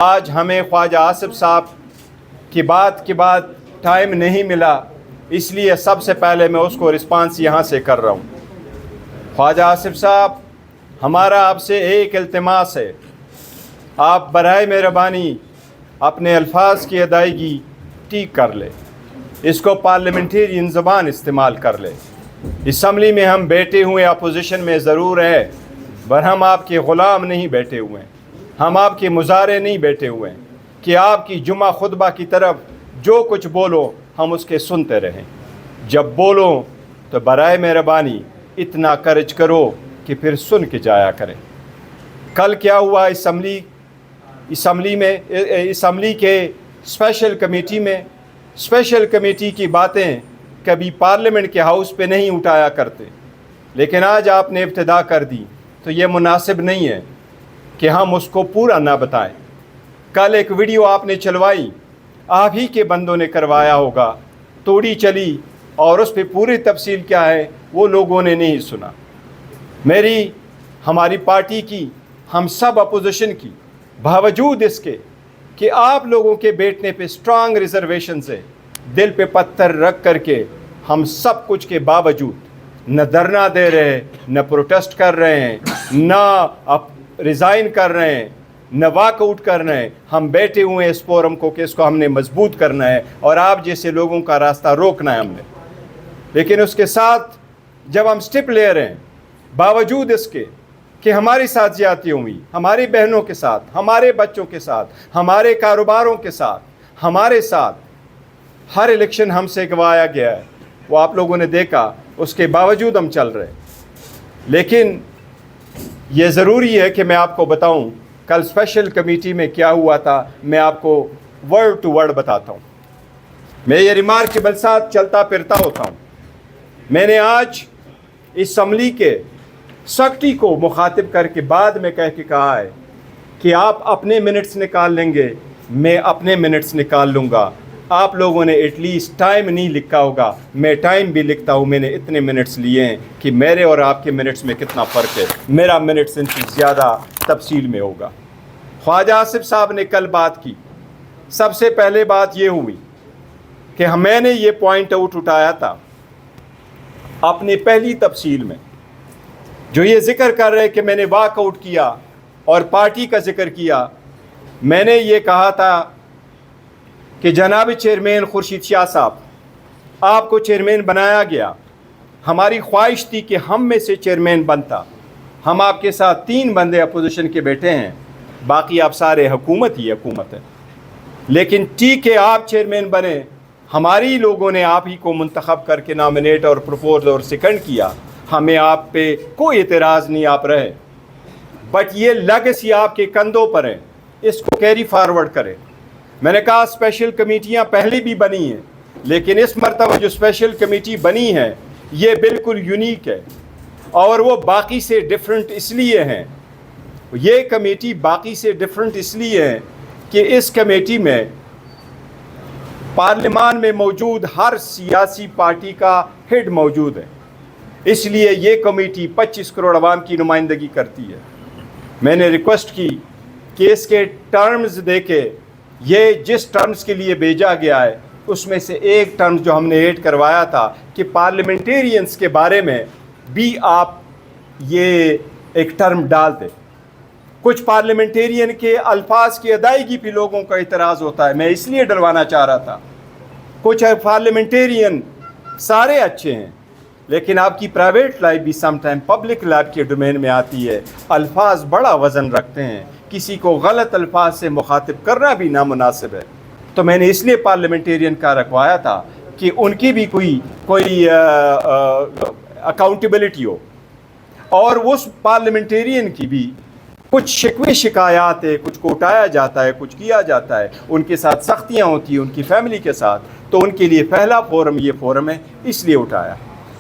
آج ہمیں خواجہ آصف صاحب کی بات کے بعد ٹائم نہیں ملا، اس لیے سب سے پہلے میں اس کو رسپانس یہاں سے کر رہا ہوں۔ خواجہ آصف صاحب، ہمارا آپ سے ایک التماس ہے، آپ برائے مہربانی اپنے الفاظ کی ادائیگی ٹھیک کر لیں، اس کو پارلیمنٹیرین زبان استعمال کر لیں۔ اسمبلی میں ہم بیٹھے ہوئے اپوزیشن میں ضرور ہے، پر ہم آپ کے غلام نہیں بیٹھے ہوئے ہیں، ہم آپ کے مظاہرے نہیں بیٹھے ہوئے ہیں کہ آپ کی جمعہ خطبہ کی طرف جو کچھ بولو ہم اس کے سنتے رہیں۔ جب بولو تو برائے مہربانی اتنا کرج کرو کہ پھر سن کے جایا کریں۔ کل کیا ہوا اسمبلی کے اسپیشل کمیٹی میں، اسپیشل کمیٹی کی باتیں کبھی پارلیمنٹ کے ہاؤس پہ نہیں اٹھایا کرتے، لیکن آج آپ نے ابتدا کر دی تو یہ مناسب نہیں ہے کہ ہم اس کو پورا نہ بتائیں۔ کل ایک ویڈیو آپ نے چلوائی، آپ ہی کے بندوں نے کروایا ہوگا، توڑی چلی اور اس پہ پوری تفصیل کیا ہے وہ لوگوں نے نہیں سنا۔ ہماری پارٹی کی، ہم سب اپوزیشن کی، باوجود اس کے کہ آپ لوگوں کے بیٹھنے پہ اسٹرانگ ریزرویشنز ہے، دل پہ پتھر رکھ کر کے ہم سب کچھ کے باوجود نہ دھرنا دے رہے ہیں، نہ پروٹیسٹ کر رہے ہیں، نہ ریزائن کر رہے ہیں، نہ واک آؤٹ کر رہے ہیں، ہم بیٹھے ہوئے ہیں اس فورم کو کہ اس کو ہم نے مضبوط کرنا ہے اور آپ جیسے لوگوں کا راستہ روکنا ہے ہم نے۔ لیکن اس کے ساتھ جب ہم سٹیپ لے رہے ہیں، باوجود اس کے کہ ہمارے ساتھ زیادتی ہوئی، ہماری بہنوں کے ساتھ، ہمارے بچوں کے ساتھ، ہمارے کاروباروں کے ساتھ، ہمارے ساتھ ہر الیکشن ہم سے گوایا گیا ہے، وہ آپ لوگوں نے دیکھا، اس کے باوجود ہم چل رہے ہیں۔ لیکن یہ ضروری ہے کہ میں آپ کو بتاؤں کل اسپیشل کمیٹی میں کیا ہوا تھا، میں آپ کو ورڈ ٹو ورڈ بتاتا ہوں۔ میں یہ ریمارک کے ساتھ چلتا پھرتا ہوتا ہوں۔ میں نے آج اسمبلی کے سیکرٹری کو مخاطب کر کے بعد میں کہہ کے کہا ہے کہ آپ اپنے منٹس نکال لیں گے، میں اپنے منٹس نکال لوں گا۔ آپ لوگوں نے ایٹ لیسٹ ٹائم نہیں لکھا ہوگا، میں ٹائم بھی لکھتا ہوں، میں نے اتنے منٹس لیے ہیں کہ میرے اور آپ کے منٹس میں کتنا فرق ہے، میرا منٹس ان سے زیادہ تفصیل میں ہوگا۔ خواجہ آصف صاحب نے کل بات کی، سب سے پہلے بات یہ ہوئی کہ میں نے یہ پوائنٹ آؤٹ اٹھایا تھا اپنی پہلی تفصیل میں، جو یہ ذکر کر رہے کہ میں نے واک آؤٹ کیا اور پارٹی کا ذکر کیا۔ میں نے یہ کہا تھا کہ جناب چیئرمین خورشید شاہ صاحب، آپ کو چیئرمین بنایا گیا، ہماری خواہش تھی کہ ہم میں سے چیئرمین بنتا، ہم آپ کے ساتھ 3 بندے اپوزیشن کے بیٹھے ہیں، باقی آپ سارے حکومت ہی حکومت ہے، لیکن ٹھیک ہے آپ چیئرمین بنے، ہماری لوگوں نے آپ ہی کو منتخب کر کے نامنیٹ اور پروپوز اور سیکنڈ کیا، ہمیں آپ پہ کوئی اعتراض نہیں، آپ رہے، بٹ یہ لیگیسی آپ کے کندھوں پر ہے، اس کو کیری فارورڈ کریں۔ میں نے کہا اسپیشل کمیٹیاں پہلے بھی بنی ہیں، لیکن اس مرتبہ جو اسپیشل کمیٹی بنی ہے یہ بالکل یونیک ہے، اور وہ باقی سے ڈیفرنٹ اس لیے ہیں، یہ کمیٹی باقی سے ڈیفرنٹ اس لیے ہے کہ اس کمیٹی میں پارلیمان میں موجود ہر سیاسی پارٹی کا ہیڈ موجود ہے، اس لیے یہ کمیٹی 25 کروڑ عوام کی نمائندگی کرتی ہے۔ میں نے ریکویسٹ کی کہ اس کے ٹرمز دیکھے، یہ جس ٹرمز کے لیے بھیجا گیا ہے اس میں سے ایک ٹرمز جو ہم نے ایڈ کروایا تھا کہ پارلیمنٹیرینز کے بارے میں بھی آپ یہ ایک ٹرم ڈال دیں۔ کچھ پارلیمنٹیرین کے الفاظ کی ادائیگی پہ لوگوں کا اعتراض ہوتا ہے، میں اس لیے ڈلوانا چاہ رہا تھا۔ کچھ پارلیمنٹیرین سارے اچھے ہیں، لیکن آپ کی پرائیویٹ لائف بھی سم ٹائم پبلک لائف کے ڈومین میں آتی ہے، الفاظ بڑا وزن رکھتے ہیں، کسی کو غلط الفاظ سے مخاطب کرنا بھی نامناسب ہے۔ تو میں نے اس لیے پارلیمنٹیرین کا رکھوایا تھا کہ ان کی بھی کوئی اکاؤنٹیبلٹی ہو، اور اس پارلیمنٹیرین کی بھی کچھ شکوے شکایات ہے، کچھ کو اٹھایا جاتا ہے، کچھ کیا جاتا ہے، ان کے ساتھ سختیاں ہوتی ہیں ان کی فیملی کے ساتھ، تو ان کے لیے پہلا فورم یہ فورم ہے، اس لیے اٹھایا۔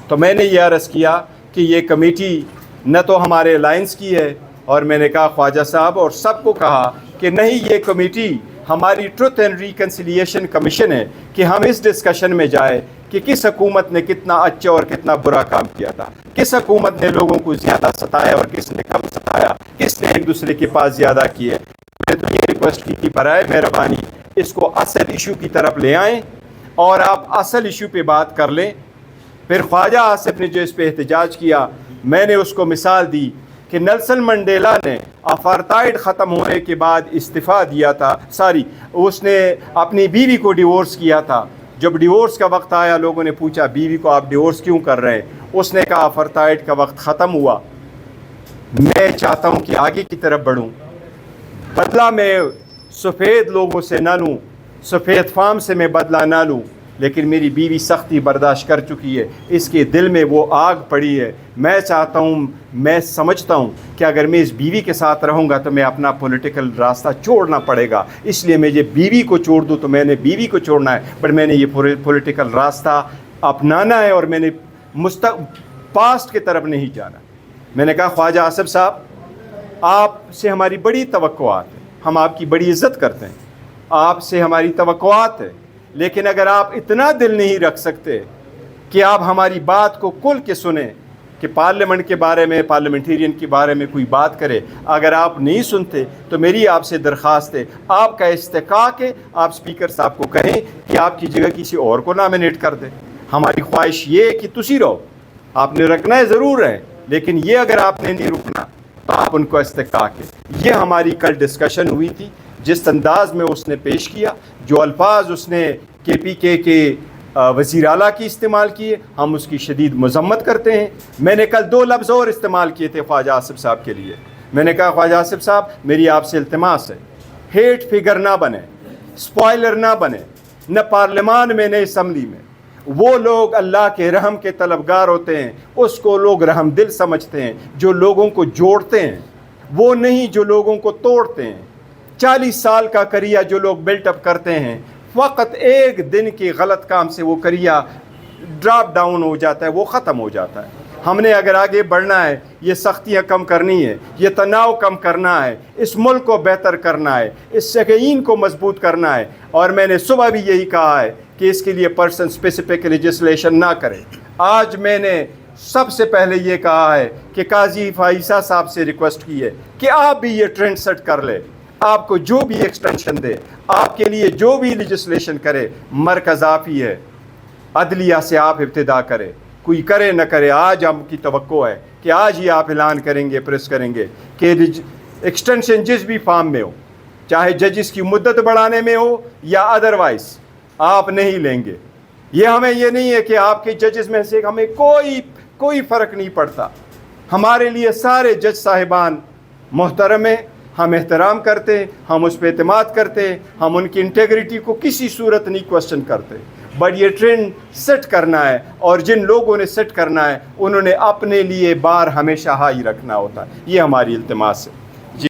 تو میں نے یہ عرض کیا کہ یہ کمیٹی نہ تو ہمارے الائنس کی ہے، اور میں نے کہا خواجہ صاحب اور سب کو کہا کہ نہیں، یہ کمیٹی ہماری ٹروتھ اینڈ ریکنسیلیشن کمیشن ہے کہ ہم اس ڈسکشن میں جائیں کہ کس حکومت نے کتنا اچھا اور کتنا برا کام کیا تھا، کس حکومت نے لوگوں کو زیادہ ستایا اور کس نے کم ستایا، کس نے ایک دوسرے کے پاس زیادہ کیے۔ میں تو یہ ریکویسٹ کی کہ برائے مہربانی اس کو اصل ایشو کی طرف لے آئیں اور آپ اصل ایشو پہ بات کر لیں. پھر خواجہ آصف نے جو اس پہ احتجاج کیا، میں نے اس کو مثال دی کہ نیلسن منڈیلا نے اپارتھائڈ ختم ہونے کے بعد استعفیٰ دیا تھا، اس نے اپنی بیوی کو ڈیورس کیا تھا. جب ڈیورس کا وقت آیا، لوگوں نے پوچھا بیوی کو آپ ڈیورس کیوں کر رہے ہیں؟ اس نے کہا اپارتھائڈ کا وقت ختم ہوا، میں چاہتا ہوں کہ آگے کی طرف بڑھوں، بدلہ میں سفید لوگوں سے نہ لوں، سفید فام سے میں بدلہ نہ لوں، لیکن میری بیوی سختی برداشت کر چکی ہے، اس کے دل میں وہ آگ پڑی ہے. میں چاہتا ہوں، میں سمجھتا ہوں کہ اگر میں اس بیوی کے ساتھ رہوں گا تو میں اپنا پولیٹیکل راستہ چھوڑنا پڑے گا، اس لیے میں یہ بیوی کو چھوڑ دوں تو میں نے بیوی کو چھوڑنا ہے، بٹ میں نے یہ پولیٹیکل راستہ اپنانا ہے اور میں نے پاسٹ کی طرف نہیں جانا. میں نے کہا خواجہ آصف صاحب، آپ سے ہماری بڑی توقعات ہیں، ہم آپ کی بڑی عزت کرتے ہیں، آپ سے ہماری توقعات ہے، لیکن اگر آپ اتنا دل نہیں رکھ سکتے کہ آپ ہماری بات کو کھل کے سنیں کہ پارلیمنٹ کے بارے میں، پارلیمنٹیرین کے بارے میں کوئی بات کرے، اگر آپ نہیں سنتے تو میری آپ سے درخواست ہے، آپ کا استحقاق ہے، آپ اسپیکر صاحب کو کہیں کہ آپ کی جگہ کسی اور کو نامینیٹ کر دیں. ہماری خواہش یہ ہے کہ تسی رہو، آپ نے رکھنا ہے ضرور ہے، لیکن یہ اگر آپ نے نہیں رکنا تو آپ ان کو استحقاق ہے. یہ ہماری کل ڈسکشن ہوئی تھی. جس انداز میں اس نے پیش کیا، جو الفاظ اس نے کے پی کے وزیر اعلیٰ کی استعمال کیے، ہم اس کی شدید مذمت کرتے ہیں. میں نے کل 2 لفظ اور استعمال کیے تھے خواجہ آصف صاحب کے لیے. میں نے کہا خواجہ آصف صاحب، میری آپ سے التماس ہے، ہیٹ فگر نہ بنے، اسپوائلر نہ بنے، نہ پارلیمان میں نہ اسمبلی میں. وہ لوگ اللہ کے رحم کے طلبگار ہوتے ہیں، اس کو لوگ رحم دل سمجھتے ہیں، جو لوگوں کو جوڑتے ہیں، وہ نہیں جو لوگوں کو توڑتے ہیں. 40 سال کا کریا جو لوگ بلٹ اپ کرتے ہیں، فقط ایک دن کے غلط کام سے وہ کریا ڈراپ ڈاؤن ہو جاتا ہے، وہ ختم ہو جاتا ہے. ہم نے اگر آگے بڑھنا ہے، یہ سختیاں کم کرنی ہے، یہ تناؤ کم کرنا ہے، اس ملک کو بہتر کرنا ہے، اس سکین کو مضبوط کرنا ہے. اور میں نے صبح بھی یہی کہا ہے کہ اس کے لیے پرسن اسپیسیفک لیجسلیشن نہ کریں. آج میں نے سب سے پہلے یہ کہا ہے کہ قاضی فائزہ صاحب سے ریکویسٹ کی ہے کہ آپ بھی یہ ٹرینڈ سیٹ کر لیں. آپ کو جو بھی ایکسٹینشن دے، آپ کے لیے جو بھی لیجسلیشن کرے، مرکز آپ ہی ہے، عدلیہ سے آپ ابتدا کرے، کوئی کرے نہ کرے. آج ہم کی توقع ہے کہ آج ہی آپ اعلان کریں گے، پریس کریں گے کہ ایکسٹینشن جس بھی فارم میں ہو، چاہے ججز کی مدت بڑھانے میں ہو یا ادروائز، آپ نہیں لیں گے. یہ نہیں ہے کہ آپ کے ججز میں سے ہمیں کوئی فرق نہیں پڑتا. ہمارے لیے سارے جج صاحبان محترم ہیں، ہم احترام کرتے ہیں، ہم اس پہ اعتماد کرتے ہیں، ہم ان کی انٹیگریٹی کو کسی صورت نہیں کوسچن کرتے. بٹ یہ ٹرینڈ سیٹ کرنا ہے، اور جن لوگوں نے سیٹ کرنا ہے انہوں نے اپنے لیے بار ہمیشہ ہائی رکھنا ہوتا ہے. یہ ہماری التماس ہے.